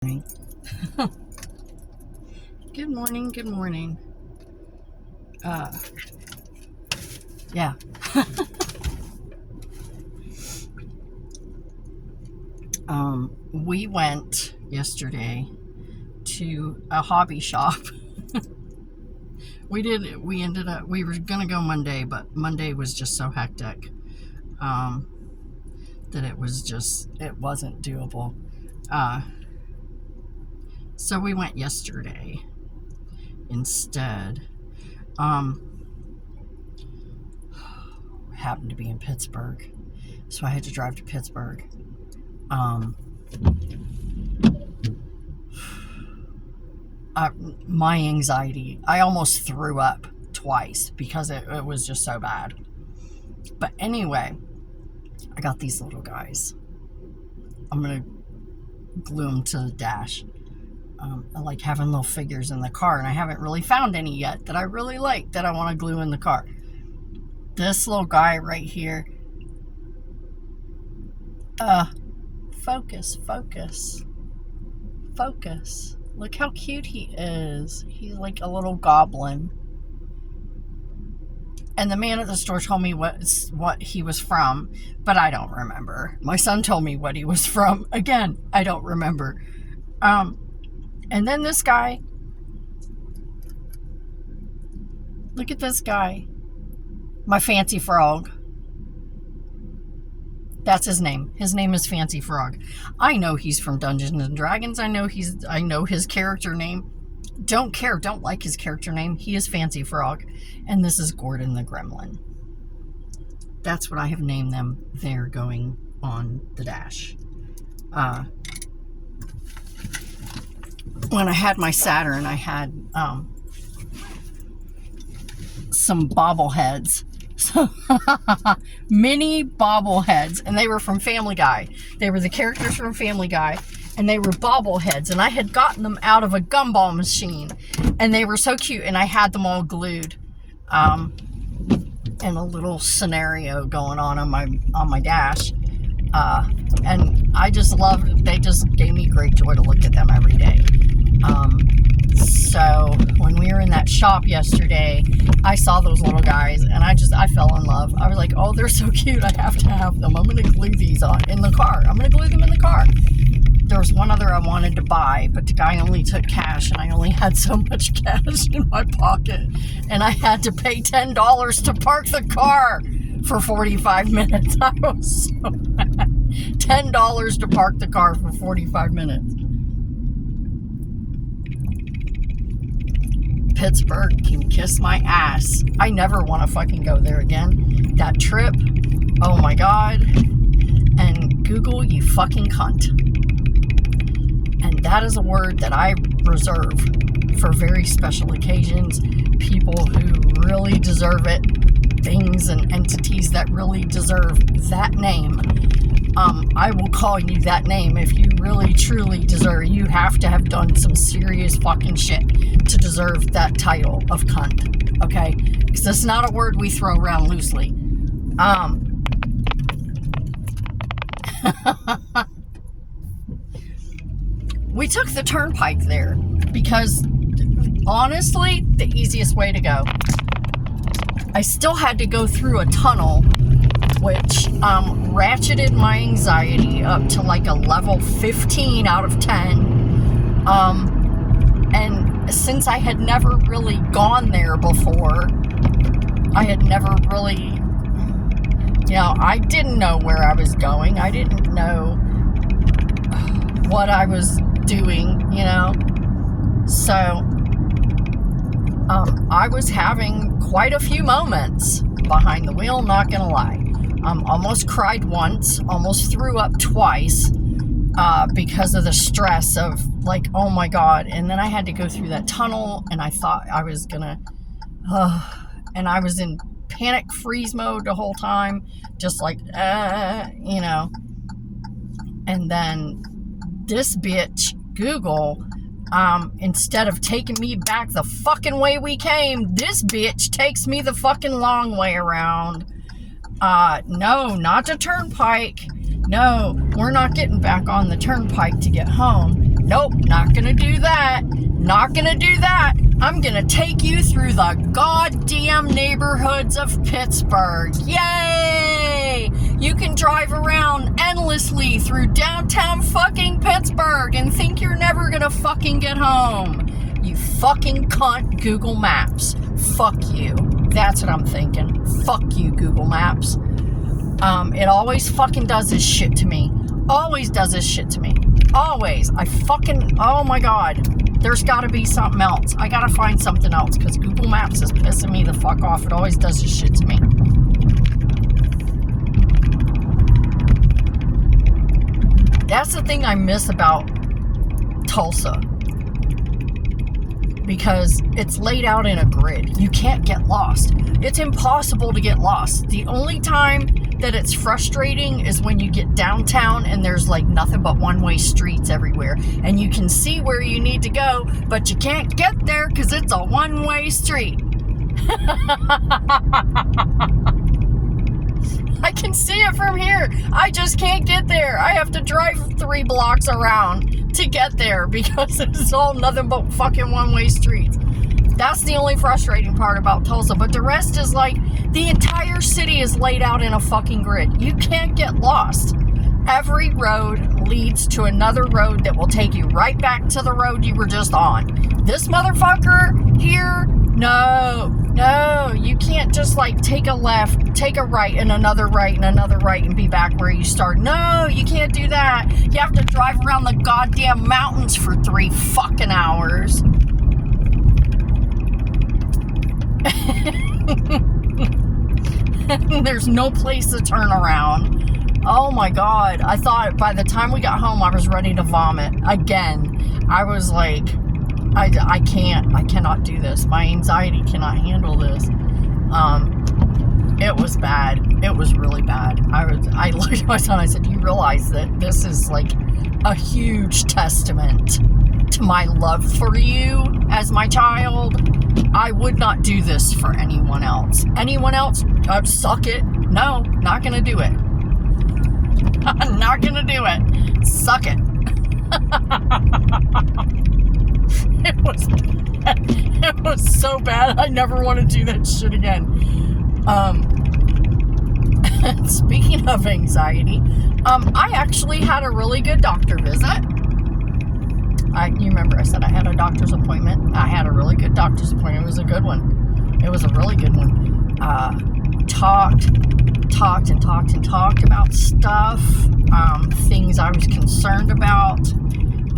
Good morning, good morning. Yeah. We went yesterday to a hobby shop. We were gonna go Monday, but Monday was just so hectic, that it wasn't doable. So we went yesterday instead. Happened to be in Pittsburgh, so I had to drive to Pittsburgh. My anxiety, I almost threw up twice because it was just so bad. But anyway, I got these little guys. I'm gonna glue them to the dash. I like having little figures in the car, and I haven't really found any yet that I really like that I want to glue in the car. This little guy right here. Focus. Look how cute he is. He's like a little goblin. And the man at the store told me what he was from, but I don't remember. My son told me what he was from. Again, I don't remember. And then this guy. Look at this guy. My Fancy Frog. That's his name. His name is Fancy Frog. I know he's from Dungeons and Dragons. I know his character name. Don't like his character name. He is Fancy Frog. And this is Gordon the Gremlin. That's what I have named them. They're going on the dash. When I had my Saturn, I had some bobbleheads. Mini bobbleheads, and they were from Family Guy. They were the characters from Family Guy, and they were bobbleheads, and I had gotten them out of a gumball machine, and they were so cute, and I had them all glued, and a little scenario going on my dash, and I just loved it. They just gave me great joy to look at them every day. So when we were in that shop yesterday, I saw those little guys, and I fell in love. I was like, oh, they're so cute. I have to have them. I'm going to glue these in the car. I'm going to glue them in the car. There was one other I wanted to buy, but the guy only took cash, and I only had so much cash in my pocket, and I had to pay $10 to park the car for 45 minutes. I was so mad. $10 to park the car for 45 minutes. Pittsburgh can kiss my ass. I never want to fucking go there again. That trip, oh my god. And Google, you fucking cunt. And that is a word that I reserve for very special occasions, people who really deserve it, things and entities that really deserve that name. I will call you that name if you really truly deserve it. You have to have done some serious fucking shit to deserve that title of cunt, okay? Because it's not a word we throw around loosely. We took the turnpike there because, honestly, the easiest way to go. I still had to go through a tunnel, which ratcheted my anxiety up to like a level 15 out of 10. And since I had never really gone there before, I had never really, I didn't know where I was going. I didn't know what I was doing, So, I was having quite a few moments behind the wheel, not gonna lie. Almost cried once, almost threw up twice, because of the stress of like, oh my god. And then I had to go through that tunnel, and I thought I was gonna, and I was in panic freeze mode the whole time, just like, And then this bitch, Google, instead of taking me back the fucking way we came, this bitch takes me the fucking long way around. No, not the turnpike. No, we're not getting back on the turnpike to get home. Nope, not gonna do that. Not gonna do that. I'm gonna take you through the goddamn neighborhoods of Pittsburgh. Yay! You can drive around endlessly through downtown fucking Pittsburgh and think you're never gonna fucking get home. You fucking cunt, Google Maps. Fuck you. That's what I'm thinking. Fuck you, Google Maps. It always fucking does this shit to me. Always does this shit to me. Always. Oh my God. There's gotta be something else. I gotta find something else, because Google Maps is pissing me the fuck off. It always does this shit to me. That's the thing I miss about Tulsa. Because it's laid out in a grid. You can't get lost. It's impossible to get lost. The only time that it's frustrating is when you get downtown and there's like nothing but one-way streets everywhere. And you can see where you need to go, but you can't get there because it's a one-way street. I can see it from here. I just can't get there. I have to drive 3 blocks around to get there because it's all nothing but fucking one-way streets. That's the only frustrating part about Tulsa. But the rest is like, the entire city is laid out in a fucking grid. You can't get lost. Every road leads to another road that will take you right back to the road you were just on. This motherfucker here, no, you can't just like take a left, take a right, and another right, and be back where you start. No, you can't do that. You have to drive around the goddamn mountains for 3 fucking hours. There's no place to turn around. Oh my God. I thought by the time we got home, I was ready to vomit again. I was like, I cannot do this. My anxiety cannot handle this. It was bad. It was really bad. I looked at my son, I said, you realize that this is like a huge testament to my love for you as my child. I would not do this for anyone else. Anyone else, suck it. No, not gonna do it. I'm not gonna do it. Suck it. It was so bad. I never want to do that shit again. Speaking of anxiety, I actually had a really good doctor visit. You remember I said I had a doctor's appointment. I had a really good doctor's appointment. It was a good one. It was a really good one. Talked about stuff, things I was concerned about,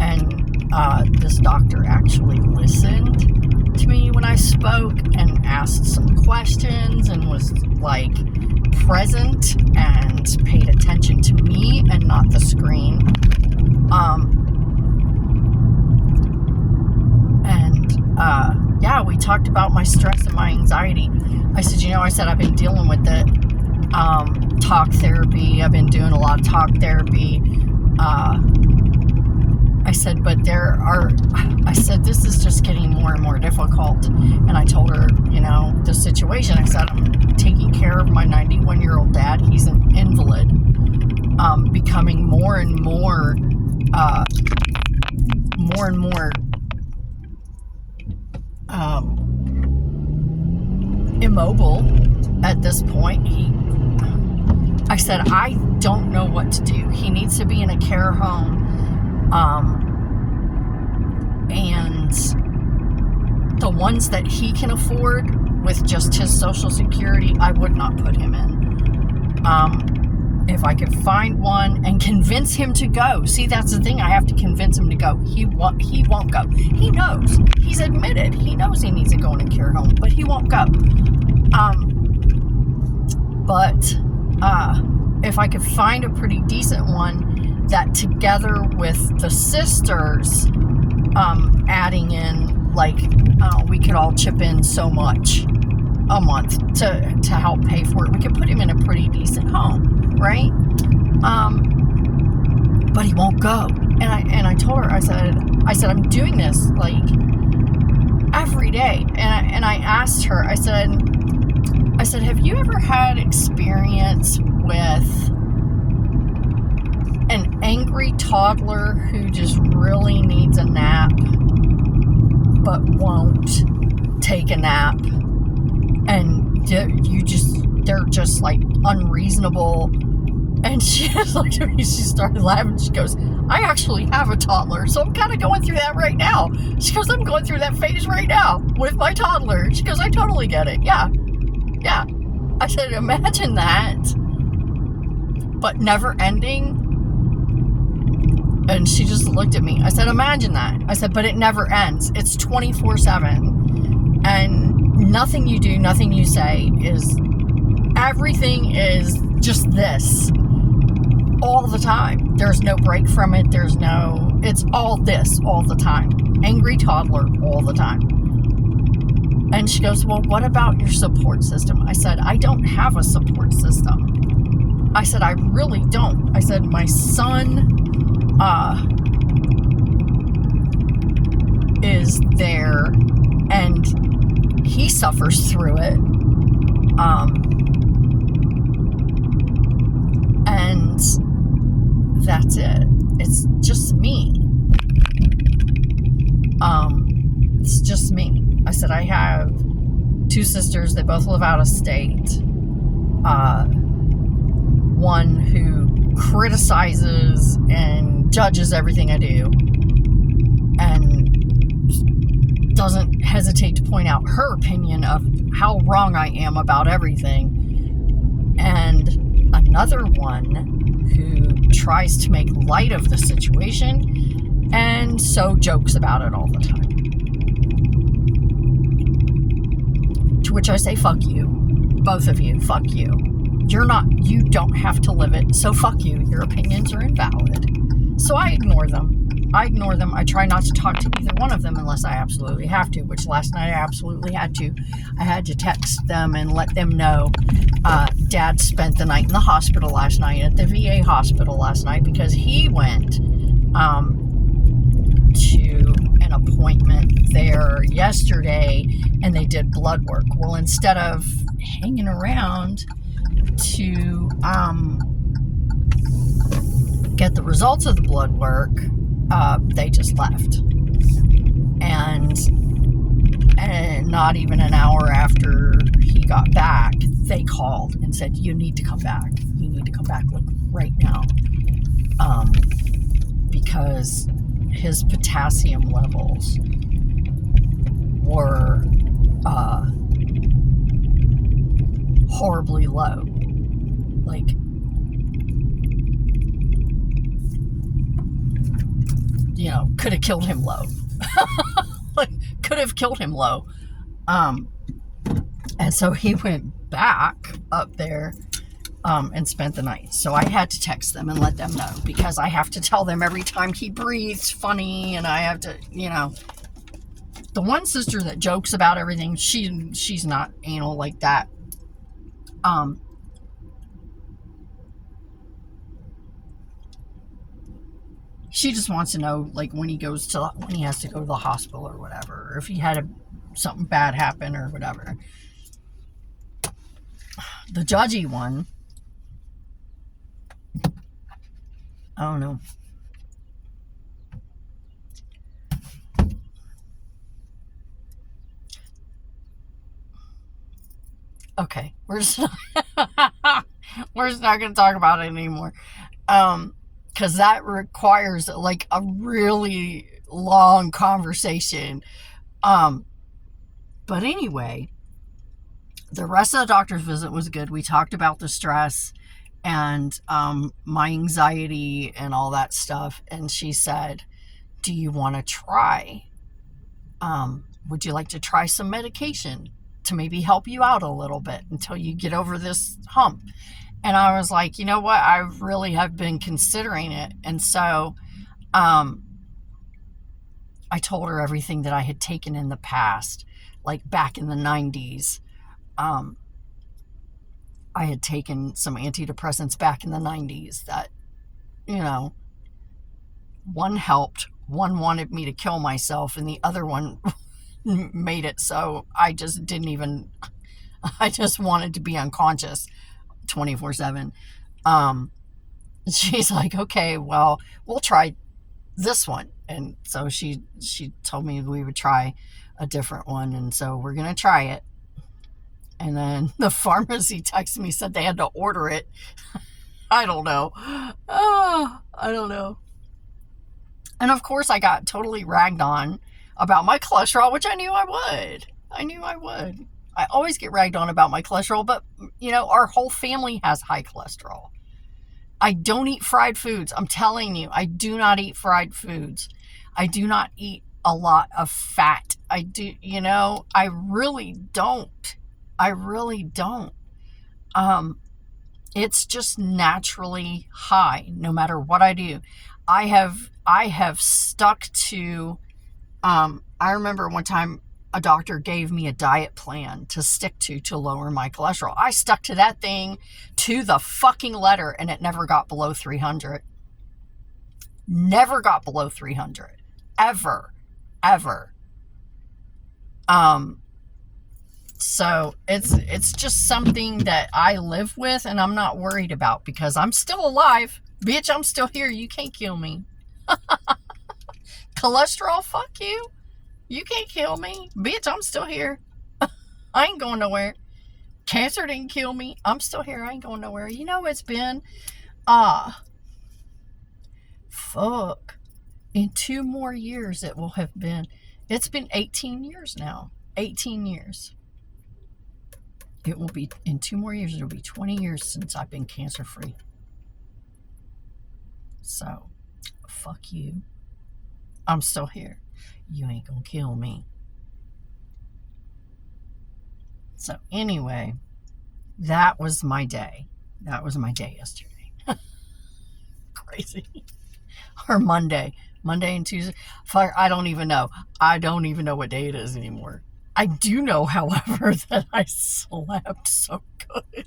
and this doctor actually listened to me when I spoke and asked some questions and was like present and paid attention to me and not the screen. Yeah, we talked about my stress and my anxiety. I said, I've been dealing with it. Talk therapy. I've been doing a lot of talk therapy. I said, this is just getting more and more difficult. And I told her, the situation. I said, I'm taking care of my 91-year-old dad. He's an invalid, becoming more and more immobile at this point. I said, I don't know what to do. He needs to be in a care home. And the ones that he can afford with just his Social Security, I would not put him in. If I could find one and convince him to go. See, that's the thing. I have to convince him to go. He won't go. He knows. He's admitted. He knows he needs to go in a care home, but he won't go. If I could find a pretty decent one that together with the sisters, adding in, like, we could all chip in so much a month to help pay for it. We could put him in a pretty decent home, right? But he won't go. And I told her, I said, I'm doing this like every day. And I asked her, I said, have you ever had experience with an angry toddler who just really needs a nap but won't take a nap, and they're just like unreasonable. And she just looked at me, she started laughing. She goes, I actually have a toddler, so I'm kind of going through that right now. She goes, I'm going through that phase right now with my toddler. She goes, I totally get it. Yeah. I said, imagine that, but never ending. And she just looked at me. I said, imagine that. I said, but it never ends. It's 24/7. And nothing you do, nothing you say everything is just this. All the time. There's no break from it. It's all this all the time. Angry toddler all the time. And she goes, well, what about your support system? I said, I don't have a support system. I said, I really don't. I said, my son is there and he suffers through it. And that's it. It's just me. It's just me. I said, I have 2 sisters. They both live out of state. One who criticizes and judges everything I do and doesn't hesitate to point out her opinion of how wrong I am about everything. And another one who tries to make light of the situation and so jokes about it all the time. To which I say, fuck you. Both of you, fuck you. You don't have to live it, so fuck you. Your opinions are invalid. So I ignore them. I try not to talk to either one of them unless I absolutely have to, which last night I absolutely had to. I had to text them and let them know Dad spent the night in the hospital last night, at the VA hospital last night, because he went to an appointment there yesterday and they did blood work. Well, instead of hanging around to get the results of the blood work, they just left. And not even an hour after he got back, they called and said, you need to come back. You need to come back like right now. Because his potassium levels were horribly low. Like, could have killed him low. Could have killed him low. And so he went back up there and spent the night. So I had to text them and let them know, because I have to tell them every time he breathes funny, and I have to, the one sister that jokes about everything, she's not anal like that. She just wants to know, like, when he has to go to the hospital or whatever, or if he had something bad happen or whatever. The judgy one, I don't know. Okay, we're just not going to talk about it anymore. Because that requires like a really long conversation. But anyway, the rest of the doctor's visit was good. We talked about the stress and my anxiety and all that stuff. And she said, do you want to try? Would you like to try some medication to maybe help you out a little bit until you get over this hump? And I was like, you know what? I really have been considering it. And so I told her everything that I had taken in the past, like back in the 90s. I had taken some antidepressants back in the 90s that, one helped, one wanted me to kill myself, and the other one made it so I just wanted to be unconscious 24/7. she's like, okay, well, we'll try this one. And so she told me we would try a different one. And so we're going to try it. And then the pharmacy texted me, said they had to order it. I don't know. Oh, I don't know. And of course, I got totally ragged on about my cholesterol, which I knew I would. I always get ragged on about my cholesterol, but, our whole family has high cholesterol. I don't eat fried foods. I'm telling you, I do not eat fried foods. I do not eat a lot of fat. I really don't. It's just naturally high no matter what I do. I have stuck to, I remember one time a doctor gave me a diet plan to stick to lower my cholesterol. I stuck to that thing to the fucking letter, and it never got below 300. Never got below 300. Ever. So it's just something that I live with, and I'm not worried about because I'm still alive. Bitch, I'm still here. You can't kill me. Cholesterol, fuck you. You can't kill me. Bitch, I'm still here. I ain't going nowhere. Cancer didn't kill me. I'm still here. I ain't going nowhere. It's been, fuck. In 2 more years, it will have been, it's been 18 years now. 18 years. It will be, in 2 more years, it'll be 20 years since I've been cancer-free. So, fuck you. I'm still here. You ain't gonna kill me. So anyway, that was my day. That was my day yesterday. Crazy. Or Monday and Tuesday. I don't even know. I don't even know what day it is anymore. I do know, however, that I slept so good.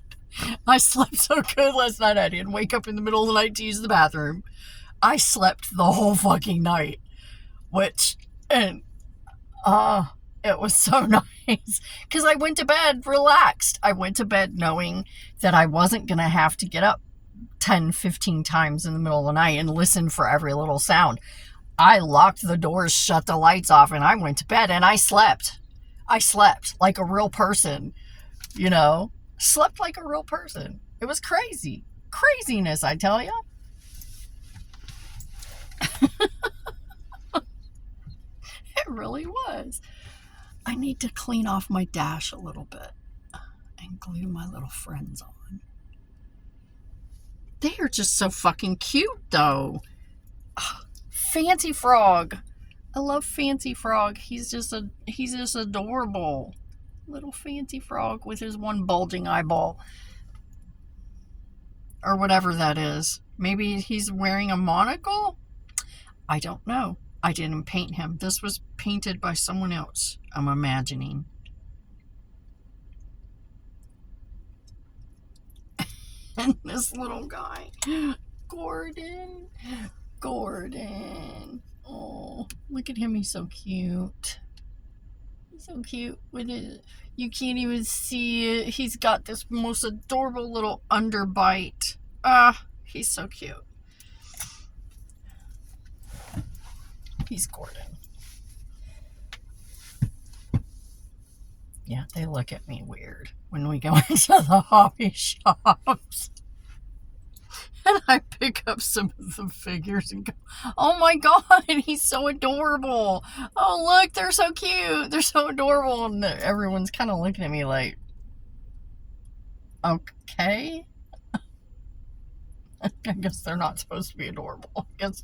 I slept so good last night. I didn't wake up in the middle of the night to use the bathroom. I slept the whole fucking night. It was so nice because I went to bed relaxed. I went to bed knowing that I wasn't going to have to get up 10, 15 times in the middle of the night and listen for every little sound. I locked the doors, shut the lights off, and I went to bed and I slept. I slept like a real person, slept like a real person. It was crazy. Craziness, I tell you. It really was. I need to clean off my dash a little bit and glue my little friends on. They are just so fucking cute, though. Fancy Frog. I love Fancy Frog. He's just adorable. Little Fancy Frog with his one bulging eyeball. Or whatever that is. Maybe he's wearing a monocle? I don't know. I didn't paint him. This was painted by someone else, I'm imagining. And this little guy, Gordon. Oh, look at him. He's so cute. So cute. You can't even see it. He's got this most adorable little underbite. He's so cute. He's Gordon. Yeah, they look at me weird when we go into the hobby shops. And I pick up some of the figures and go, oh my God, he's so adorable. Oh, look, they're so cute. They're so adorable. And everyone's kind of looking at me like, okay. I guess they're not supposed to be adorable. I guess,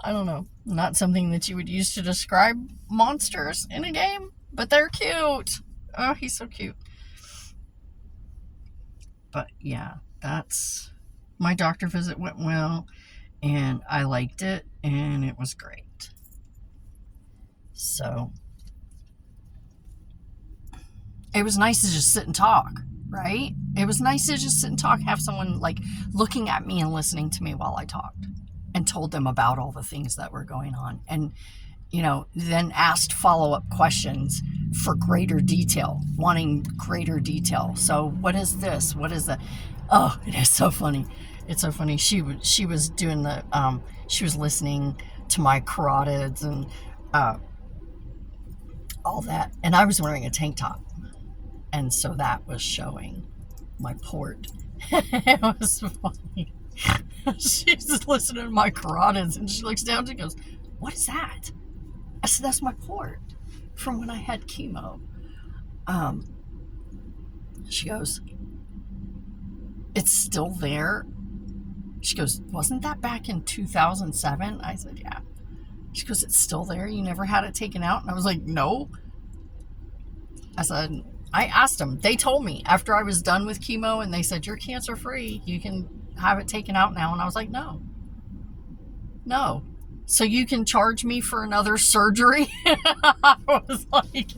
I don't know. Not something that you would use to describe monsters in a game, but they're cute. Oh, he's so cute. But yeah, my doctor visit went well, and I liked it, and it was great. So it was nice to just sit and talk, right? It was nice to just sit and talk, have someone like looking at me and listening to me while I talked and told them about all the things that were going on. And, then asked follow-up questions for greater detail, wanting greater detail. So what is this? What is that? Oh, it is so funny. It's so funny. She was doing the she was listening to my carotids and all that, and I was wearing a tank top, and so that was showing my port. It was funny. She's listening to my carotids, and she looks down and she goes, "What is that?" I said, "That's my port from when I had chemo." She goes, "It's still there?" She goes, "Wasn't that back in 2007? I said, "Yeah." She goes, "It's still there? You never had it taken out?" And I was like, "No." I said, I asked them. They told me after I was done with chemo, and they said, "You're cancer free. You can have it taken out now." And I was like, "No. So you can charge me for another surgery?" I was like,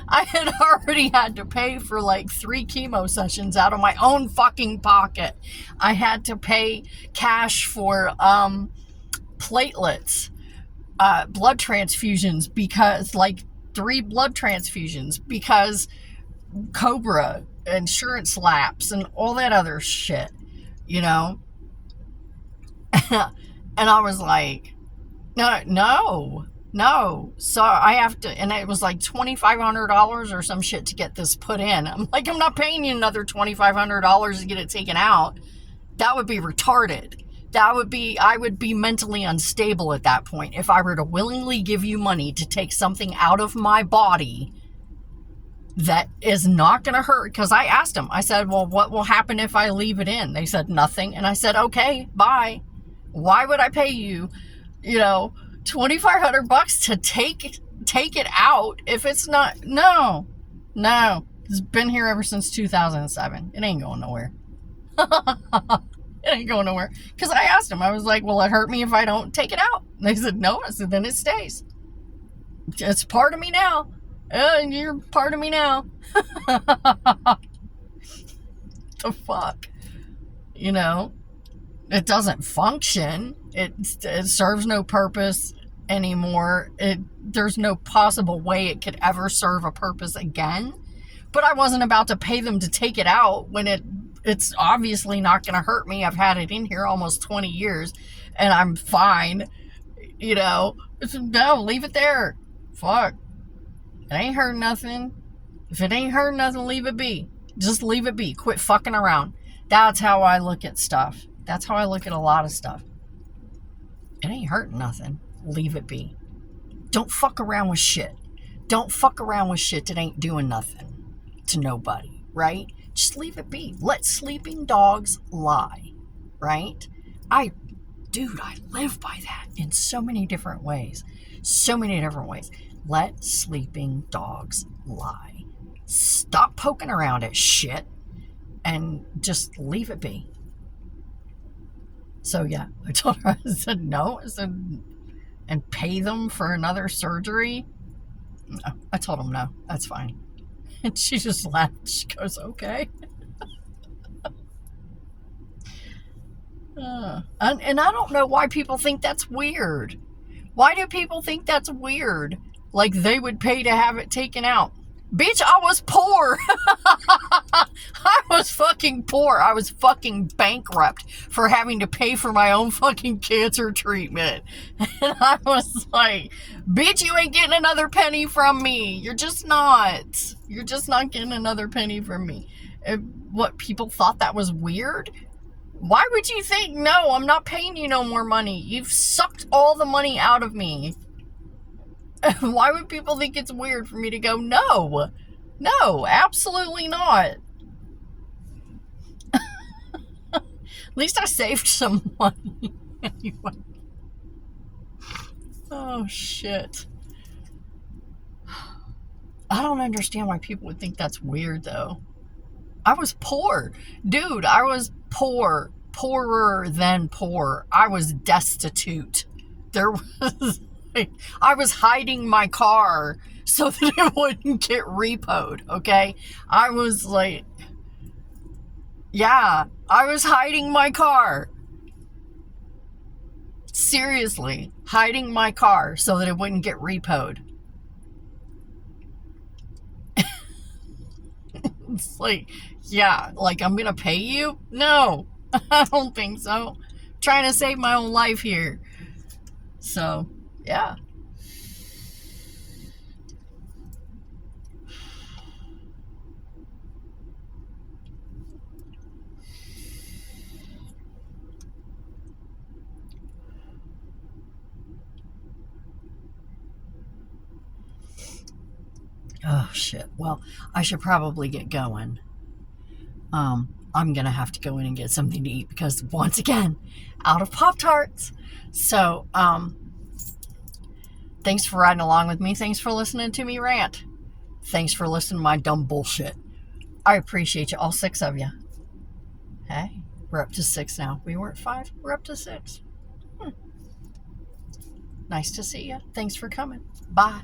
I had already had to pay for like 3 chemo sessions out of my own fucking pocket. I had to pay cash for platelets, blood transfusions, because like 3 blood transfusions, because Cobra insurance lapse and all that other shit, you know? And I was like, no. So I have to, and it was like $2,500 or some shit to get this put in. I'm like, I'm not paying you another $2,500 to get it taken out. That would be retarded. I would be mentally unstable at that point if I were to willingly give you money to take something out of my body that is not going to hurt. Because I asked them, I said, "Well, what will happen if I leave it in?" They said, "Nothing." And I said, "Okay, bye. Why would I pay you, $2,500 to take it out if it's not?" No. It's been here ever since 2007. It ain't going nowhere. It ain't going nowhere. Because I asked them, I was like, "Will it hurt me if I don't take it out?" And they said, "No." I said, "Then it stays. It's part of me now. You're part of me now." The fuck? It doesn't function. It serves no purpose anymore. There's no possible way it could ever serve a purpose again. But I wasn't about to pay them to take it out when it's obviously not going to hurt me. I've had it in here almost 20 years, and I'm fine. No, leave it there. Fuck. It ain't hurt nothing. If it ain't hurt nothing, leave it be. Just leave it be. Quit fucking around. That's how I look at stuff. That's how I look at a lot of stuff. It ain't hurting nothing. Leave it be. Don't fuck around with shit. Don't fuck around with shit that ain't doing nothing to nobody, right? Just leave it be. Let sleeping dogs lie, right? I live by that in so many different ways. Let sleeping dogs lie. Stop poking around at shit and just leave it be. So yeah, I told her, I said, "No." I said, "And pay them for another surgery?" No. I told him, "No, that's fine." And she just laughed. She goes, "Okay." And I don't know why people think that's weird. Why do people think that's weird? Like they would pay to have it taken out. Bitch, I was poor. I was fucking poor. I was fucking bankrupt for having to pay for my own fucking cancer treatment. And I was like, "Bitch, you ain't getting another penny from me. You're just not. You're just not getting another penny from me." What, people thought that was weird? Why would you think, "No, I'm not paying you no more money. You've sucked all the money out of me"? Why would people think it's weird for me to go, No, absolutely not. At least I saved some money. Anyway. Oh, shit. I don't understand why people would think that's weird, though. I was poor. Dude, I was poor. Poorer than poor. I was destitute. I was hiding my car so that it wouldn't get repoed, okay? I was like, yeah, I was hiding my car. Seriously, hiding my car so that it wouldn't get repoed. It's like, yeah, like I'm gonna pay you? No, I don't think so. I'm trying to save my own life here. So, yeah. Oh, shit. Well, I should probably get going. I'm gonna have to go in and get something to eat because once again, out of Pop-Tarts. So, thanks for riding along with me. Thanks for listening to me rant. Thanks for listening to my dumb bullshit. I appreciate you, all 6 of you. Hey, we're up to 6 now. We were at 5. We're up to 6. Nice to see you. Thanks for coming. Bye.